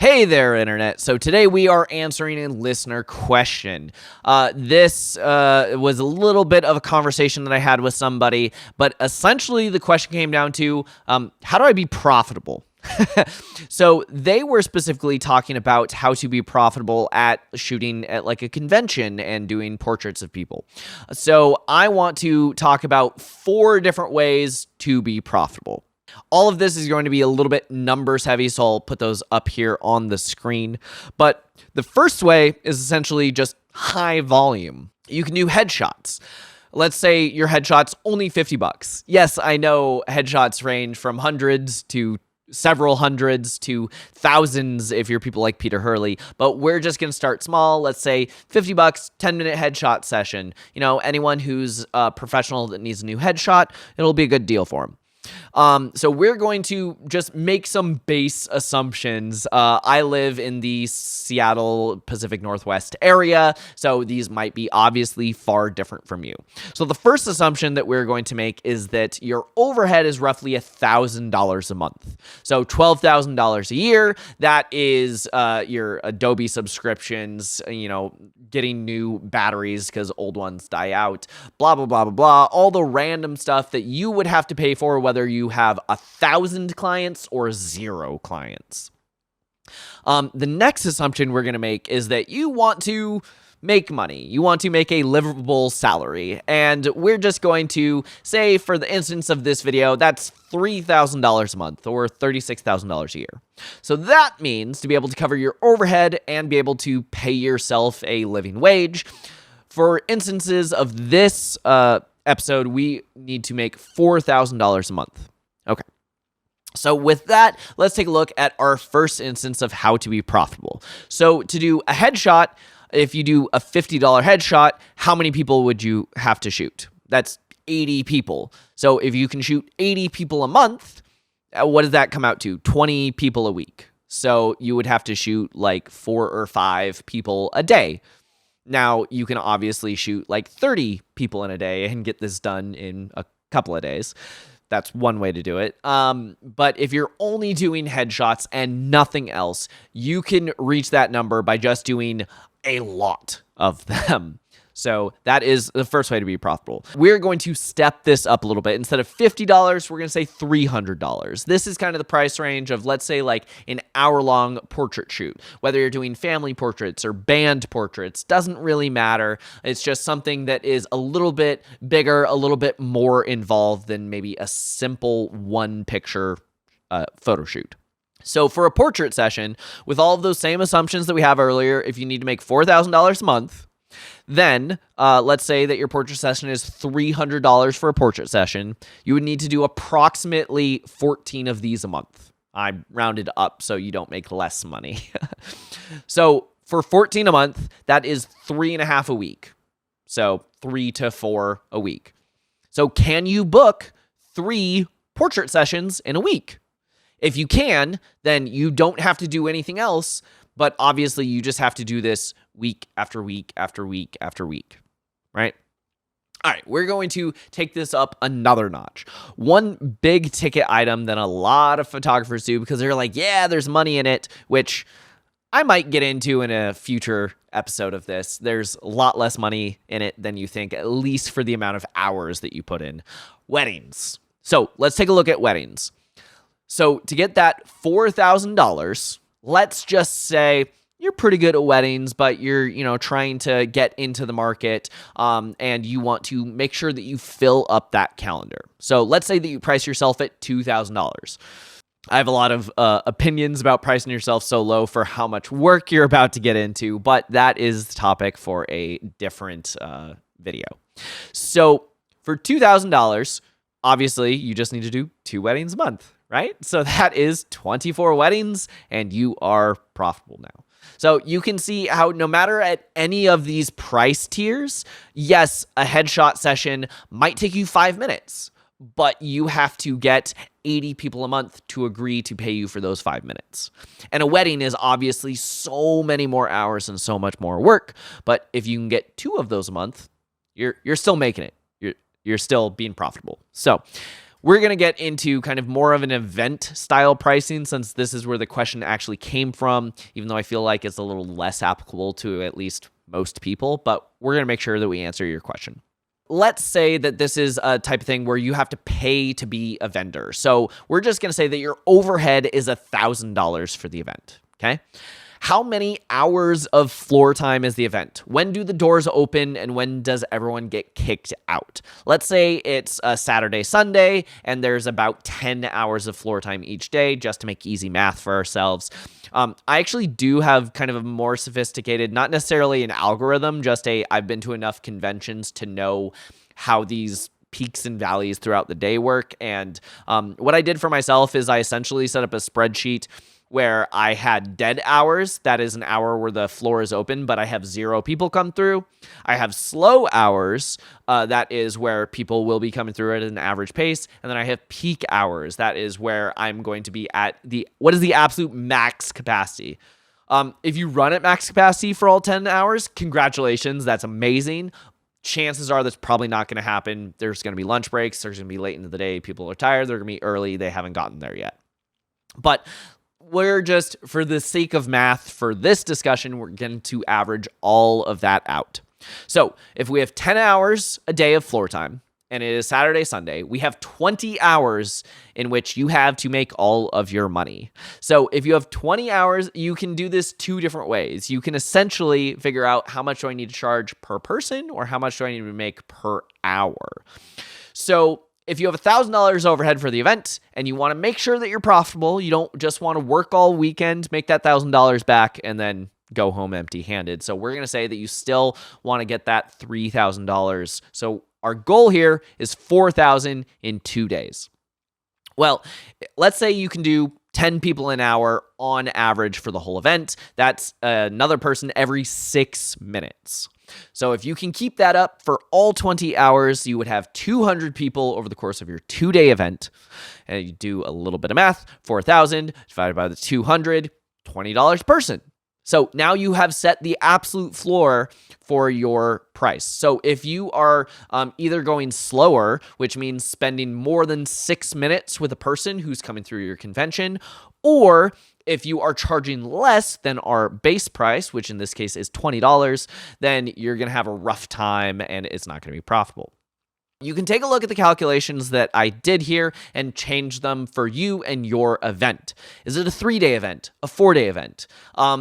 Hey there, Internet. So today we are answering a listener question. This was a little bit of a conversation that I had with somebody, but essentially the question came down to, how do I be profitable? So they were specifically talking about how to be profitable at shooting at like a convention and doing portraits of people. So I want to talk about 4 different ways to be profitable. All of this is going to be a little bit numbers heavy, so I'll put those up here on the screen. But the first way is essentially just high volume. You can do headshots. Let's say your headshot's only $50. Yes, I know headshots range from hundreds to several hundreds to thousands if you're people like Peter Hurley, but we're just going to start small. Let's say $50, 10-minute headshot session. You know, anyone who's a professional that needs a new headshot, it'll be a good deal for them. So we're going to just make some base assumptions. I live in the Seattle Pacific Northwest area, so these might be obviously far different from you. So the first assumption that we're going to make is that your overhead is roughly $1,000 a month. So $12,000 a year, that is your Adobe subscriptions, you know, getting new batteries because old ones die out, blah, blah, blah, blah, blah, all the random stuff that you would have to pay for whether you have 1,000 clients or 0 clients. The next assumption we're going to make is that you want to make money. You want to make a livable salary. And we're just going to say, for the instance of this video, that's $3,000 a month or $36,000 a year. So that means to be able to cover your overhead and be able to pay yourself a living wage. For instances of this episode, we need to make $4,000 a month. Okay. So with that, let's take a look at our first instance of how to be profitable. So to do a headshot, if you do a $50 headshot, how many people would you have to shoot? That's 80 people. So if you can shoot 80 people a month, what does that come out to? 20 people a week. So you would have to shoot like 4 or 5 people a day. Now, you can obviously shoot like 30 people in a day and get this done in a couple of days. That's one way to do it. But if you're only doing headshots and nothing else, you can reach that number by just doing a lot of them. So that is the first way to be profitable. We're going to step this up a little bit. Instead of $50, we're going to say $300. This is kind of the price range of, let's say, like an hour-long portrait shoot. Whether you're doing family portraits or band portraits, doesn't really matter. It's just something that is a little bit bigger, a little bit more involved than maybe a simple one-picture photo shoot. So for a portrait session, with all of those same assumptions that we have earlier, if you need to make $4,000 a month, then let's say that your portrait session is $300 for a portrait session. You would need to do approximately 14 of these a month. I rounded up so you don't make less money. So for 14 a month, that is 3.5 a week. So 3 to 4 a week. So can you book 3 portrait sessions in a week? If you can, then you don't have to do anything else, but obviously you just have to do this week after week after week after week, right? All right, we're going to take this up another notch. One big ticket item that a lot of photographers do because they're like, yeah, there's money in it, which I might get into in a future episode of this. There's a lot less money in it than you think, at least for the amount of hours that you put in. Weddings. So let's take a look at weddings. So to get that $4,000, let's just say you're pretty good at weddings, but you're, trying to get into the market, and you want to make sure that you fill up that calendar. So let's say that you price yourself at $2,000. I have a lot of opinions about pricing yourself so low for how much work you're about to get into, but that is the topic for a different video. So for $2,000, obviously you just need to do 2 weddings a month, right? So that is 24 weddings, and you are profitable now. So you can see how no matter at any of these price tiers, yes, a headshot session might take you 5 minutes, but you have to get 80 people a month to agree to pay you for those 5 minutes. And a wedding is obviously so many more hours and so much more work, but if you can get 2 of those a month, you're still making it. You're still being profitable. So We're going to get into kind of more of an event style pricing, since this is where the question actually came from, even though I feel like it's a little less applicable to at least most people, but we're going to make sure that we answer your question. Let's say that this is a type of thing where you have to pay to be a vendor. So we're just going to say that your overhead is $1,000 for the event, okay? How many hours of floor time is the event? When do the doors open and when does everyone get kicked out? Let's say it's a Saturday, Sunday, and there's about 10 hours of floor time each day, just to make easy math for ourselves. I actually do have kind of a more sophisticated, not necessarily an algorithm, just I've been to enough conventions to know how these peaks and valleys throughout the day work. And what I did for myself is I essentially set up a spreadsheet where I had dead hours. That is an hour where the floor is open, but I have 0 people come through. I have slow hours. That is where people will be coming through at an average pace. And then I have peak hours. That is where I'm going to be at what is the absolute max capacity. If you run at max capacity for all 10 hours, congratulations. That's amazing. Chances are that's probably not going to happen. There's going to be lunch breaks. There's going to be late into the day. People are tired. They're going to be early. They haven't gotten there yet. But we're just, for the sake of math, for this discussion, we're going to average all of that out. So if we have 10 hours a day of floor time, and it is Saturday, Sunday, we have 20 hours in which you have to make all of your money. So if you have 20 hours, you can do this 2 different ways. You can essentially figure out how much do I need to charge per person or how much do I need to make per hour. So if you have $1,000 overhead for the event and you want to make sure that you're profitable, you don't just want to work all weekend, make that $1,000 back, and then go home empty-handed. So we're going to say that you still want to get that $3,000. So our goal here is $4,000 in 2 days. Well, let's say you can do 10 people an hour on average for the whole event. That's another person every 6 minutes. So if you can keep that up for all 20 hours, you would have 200 people over the course of your 2-day event. And you do a little bit of math, 4,000 divided by the 200, $20 per person. So now you have set the absolute floor for your price. So if you are either going slower, which means spending more than 6 minutes with a person who's coming through your convention, or if you are charging less than our base price, which in this case is $20, then you're going to have a rough time and it's not going to be profitable. You can take a look at the calculations that I did here and change them for you and your event. Is it a 3-day event? A 4-day event?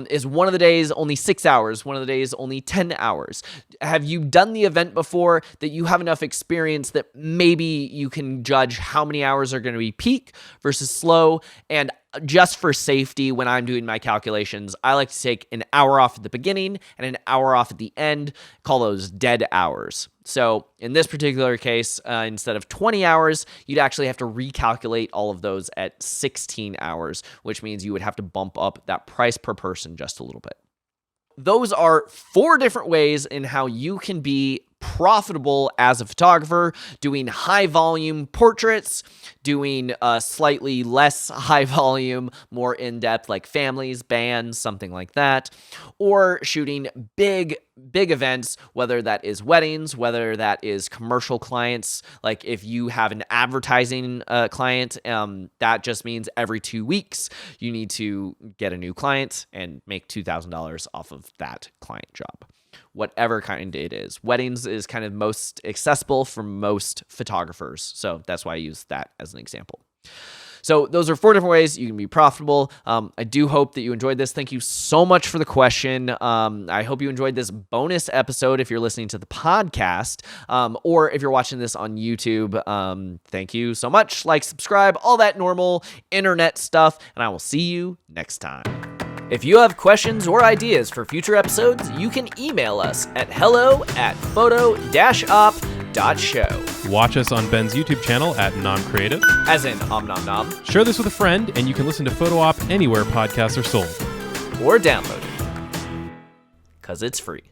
Is one of the days only 6 hours? One of the days only 10 hours? Have you done the event before that you have enough experience that maybe you can judge how many hours are going to be peak versus slow? And just for safety, when I'm doing my calculations, I like to take an hour off at the beginning and an hour off at the end, call those dead hours. So in this particular case, instead of 20 hours, you'd actually have to recalculate all of those at 16 hours, which means you would have to bump up that price per person just a little bit. Those are 4 different ways in how you can be profitable as a photographer, doing high volume portraits, doing slightly less high volume, more in-depth like families, bands, something like that, or shooting big events, whether that is weddings, whether that is commercial clients. Like if you have an advertising client, that just means every 2 weeks you need to get a new client and make $2,000 off of that client job. Whatever kind it is. Weddings is kind of most accessible for most photographers. So that's why I use that as an example. So those are 4 different ways you can be profitable. I do hope that you enjoyed this. Thank you so much for the question. I hope you enjoyed this bonus episode if you're listening to the podcast, or if you're watching this on YouTube. Thank you so much. Like, subscribe, all that normal internet stuff, and I will see you next time. If you have questions or ideas for future episodes, you can email us at hello@photo-op.show. Watch us on Ben's YouTube channel at NomCreative. As in Om Nom Nom. Share this with a friend, and you can listen to Photo Op anywhere podcasts are sold. Or download it. 'Cause it's free.